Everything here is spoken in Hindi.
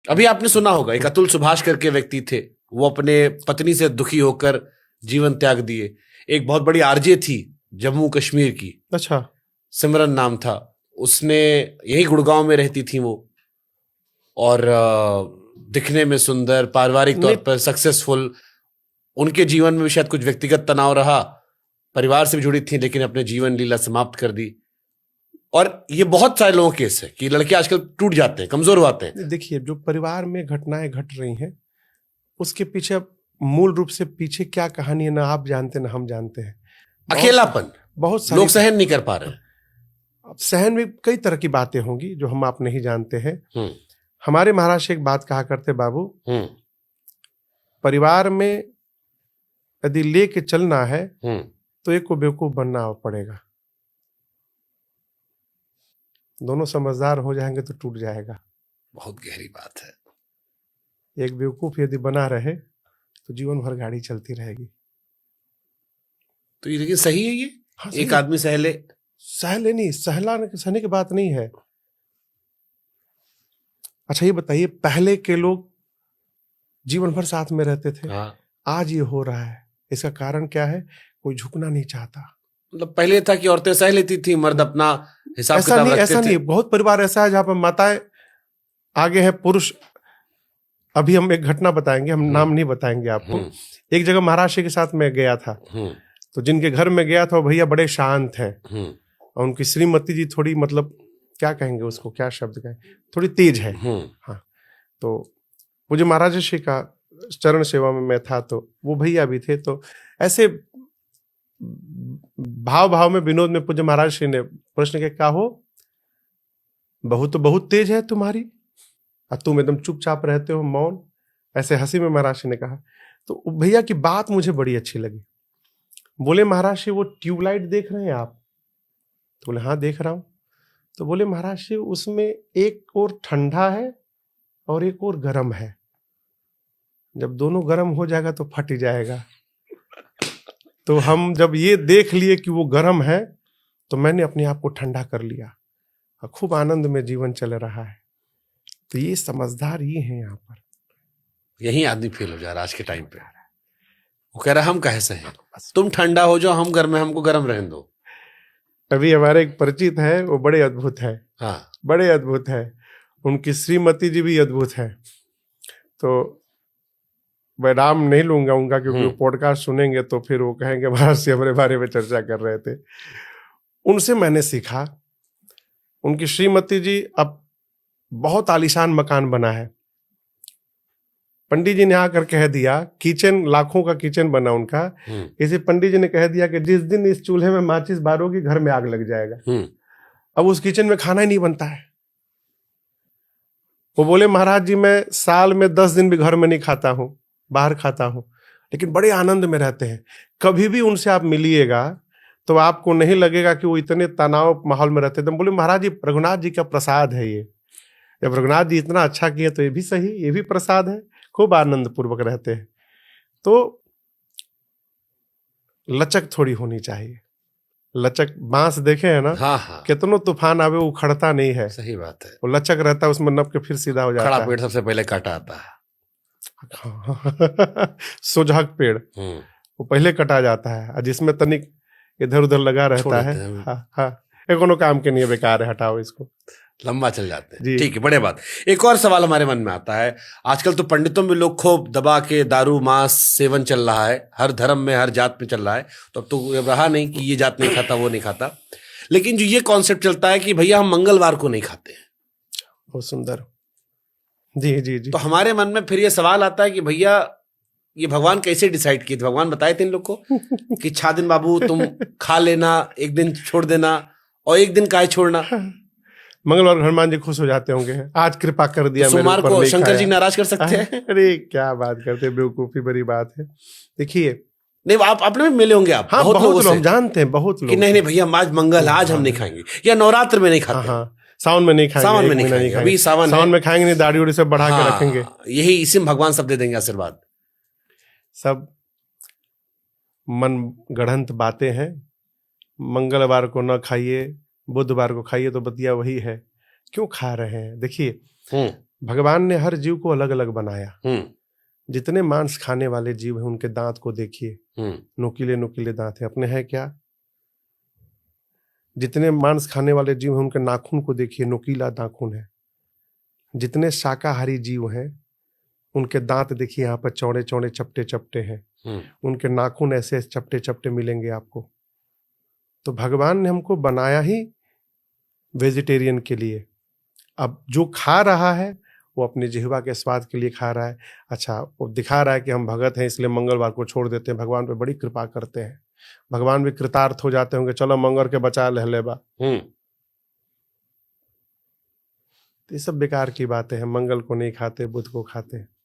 अभी आपने सुना होगा, एक अतुल सुभाष करके व्यक्ति थे, वो अपने पत्नी से दुखी होकर जीवन त्याग दिए। एक बहुत बड़ी आरजे थी जम्मू कश्मीर की, अच्छा, सिमरन नाम था, उसने यही गुड़गांव में रहती थी वो, और दिखने में सुंदर, पारिवारिक तौर पर सक्सेसफुल, उनके जीवन में भी शायद कुछ व्यक्तिगत तनाव रहा, परिवार से भी जुड़ी थी, लेकिन अपने जीवन लीला समाप्त कर दी। और ये बहुत सारे लोगों के केस है कि लड़के आजकल टूट जाते हैं, कमजोर होते हैं। देखिए, जो परिवार में घटनाएं घट रही हैं उसके पीछे मूल रूप से पीछे क्या कहानी है, ना आप जानते ना हम जानते हैं। अकेलापन, बहुत लोग सहन नहीं कर पा रहे हैं। अब सहन में कई तरह की बातें होंगी जो हम आप नहीं जानते हैं। हमारे महाराज एक बात कहा करते, बाबू, परिवार में यदि लेके चलना है तो एक को बेवकूफ बनना पड़ेगा। दोनों समझदार हो जाएंगे तो टूट जाएगा। बहुत गहरी बात है। एक बेवकूफ यदि बना रहे तो जीवन भर गाड़ी चलती रहेगी। तो ये लेकिन सही है ये? हाँ, एक आदमी सहले नहीं, सहने की बात नहीं है। अच्छा ये बताइए, पहले के लोग जीवन भर साथ में रहते थे। हाँ। आज ये हो रहा है, इसका कारण क्या है? कोई झुकना नहीं चाहता। मतलब पहले था कि औरतें सह लेती थी, मर्द अपना हिसाब किताब रखते थे। ऐसा नहीं, बहुत परिवार ऐसा है जहां पर माताएं आगे है, पुरुष। अभी हम एक घटना बताएंगे, हम नाम नहीं बताएंगे आपको। एक जगह महाराष्ट्र के साथ मैं गया था, तो जिनके घर में गया था वो भैया बड़े शांत हैं, और उनकी श्रीमती जी थोड़ी, मतलब क्या कहेंगे उसको, क्या शब्द कहें, थोड़ी तेज है। हाँ, तो मुझे महाराज श्री का चरण सेवा में मैं था, तो वो भैया भी थे। तो ऐसे भाव में विनोद में पूज्य महाराज श्री ने प्रश्न किया, क्या हो, बहू तो बहुत तेज है तुम्हारी और तुम एकदम चुपचाप रहते हो, मौन। ऐसे हंसी में महाराज श्री ने कहा। तो भैया की बात मुझे बड़ी अच्छी लगी। बोले, महाराज श्री वो ट्यूबलाइट देख रहे हैं आप? तो बोले, हाँ देख रहा हूं। तो बोले, महाराज श्री उसमें एक और ठंडा है और एक और गर्म है, जब दोनों गर्म हो जाएगा तो फट ही जाएगा। तो हम जब ये देख लिए कि वो गर्म है, तो मैंने अपने आप को ठंडा कर लिया और खूब आनंद में जीवन चल रहा है। तो ये समझदार ये हैं यहाँ पर। यही आदमी फेल हो जा रहा है आज के टाइम पे। वो कह रहा है हम कैसे हैं, तुम ठंडा हो जाओ, हम गर्म है, हमको गर्म रहने दो। अभी हमारे एक परिचित है, वो बड़े अद्भुत है। हाँ, बड़े अद्भुत है। उनकी श्रीमती जी भी अद्भुत है। तो मैं नाम नहीं लूंगा उनका, क्योंकि वो पॉडकास्ट सुनेंगे तो फिर वो कहेंगे महाराज से हमारे बारे में चर्चा कर रहे थे। उनसे मैंने सीखा। उनकी श्रीमती जी, अब बहुत आलीशान मकान बना है, पंडित जी ने आकर कह दिया, किचन, लाखों का किचन बना उनका, इसे पंडित जी ने कह दिया कि जिस दिन इस चूल्हे में माचिस बारोगी घर में आग लग जाएगा। अब उस किचन में खाना ही नहीं बनता है। वो बोले, महाराज जी मैं साल में 10 दिन भी घर में नहीं खाता हूँ, बाहर खाता हूँ, लेकिन बड़े आनंद में रहते हैं। कभी भी उनसे आप मिलिएगा तो आपको नहीं लगेगा कि वो इतने तनाव माहौल में रहते थे। बोले, महाराज जी रघुनाथ जी का प्रसाद है ये, जब रघुनाथ जी इतना अच्छा किए तो ये भी सही, ये भी प्रसाद है। खूब आनंद पूर्वक रहते हैं। तो लचक थोड़ी होनी चाहिए। लचक, बांस देखे है ना? हाँ। कितनों तूफान आवे वो खड़ता नहीं है। सही बात है। वो लचक रहता है, उसमें नप के फिर सीधा हो जाता है। खड़ा पेड़ सबसे पहले काटा आता है। सुजहक पेड़ वो पहले कटा जाता है, और जिसमें तनिक इधर उधर लगा रहता है, हाँ, ये कोनो काम के नहीं है, बेकार है, हटाओ इसको, लंबा चल जाते हैं। ठीक है, बड़े बात। एक और सवाल हमारे मन में आता है, आजकल तो पंडितों में लोग खूब दबा के दारू मांस सेवन चल रहा है, हर धर्म में हर जात में चल रहा है। तो अब तो रहा नहीं कि ये जात नहीं खाता वो नहीं खाता, लेकिन जो ये कॉन्सेप्ट चलता है कि भैया हम मंगलवार को नहीं खाते हैं। बहुत सुंदर। जी जी जी। तो हमारे मन में फिर ये सवाल आता है कि भैया ये भगवान कैसे डिसाइड किए थे? भगवान बताए थे इन लोग को कि 6 दिन बाबू तुम खा लेना, एक दिन छोड़ देना, और एक दिन काय छोड़ना? मंगलवार हनुमान जी खुश हो जाते होंगे, आज कृपा कर दिया। तो सोमवार को शंकर जी नाराज कर सकते हैं? अरे क्या बात करते हैं, बेवकूफी बड़ी बात है। देखिए, नहीं आप अपने में मिले होंगे आप। हाँ, बहुत लोग जानते हैं, बहुत लोग कि नहीं भैया आज मंगल, आज हम नहीं खाएंगे, या नवरात्र में नहीं खाते। हाँ, सावन में नहीं खाएंगे, सावन में नहीं खाएंगे, अभी सावन में खाएंगे नहीं, दाढ़ी उड़ी से बढ़ा के रखेंगे। यही इसी में भगवान सब दे देंगे आशीर्वाद। सब मन गढ़ंत बातें हैं। मंगलवार को न खाइए, बुधवार को खाइए, तो बतिया वही है। क्यों खा रहे हैं? देखिए, भगवान ने हर जीव को अलग अलग बनाया। हम्म, जितने मांस खाने वाले जीव हैं उनके दांत को देखिए, नुकीले नुकीले दांत हैं। अपने हैं क्या? जितने मांस खाने वाले जीव हैं उनके नाखून को देखिए, नुकीला नाखून है। जितने शाकाहारी जीव हैं उनके दांत देखिए, यहाँ पर चौड़े चौड़े चपटे चपटे हैं। उनके नाखून ऐसे चपटे चपटे मिलेंगे आपको। तो भगवान ने हमको बनाया ही वेजिटेरियन के लिए। अब जो खा रहा है वो अपनी जिह्वा के स्वाद के लिए खा रहा है। अच्छा, वो दिखा रहा है कि हम भगत हैं इसलिए मंगलवार को छोड़ देते हैं। भगवान पे बड़ी कृपा करते हैं। भगवान भी कृतार्थ हो जाते होंगे, चलो मंगल के बचा ले बा। तो ये सब बेकार की बातें हैं। मंगल को नहीं खाते, बुध को खाते हैं।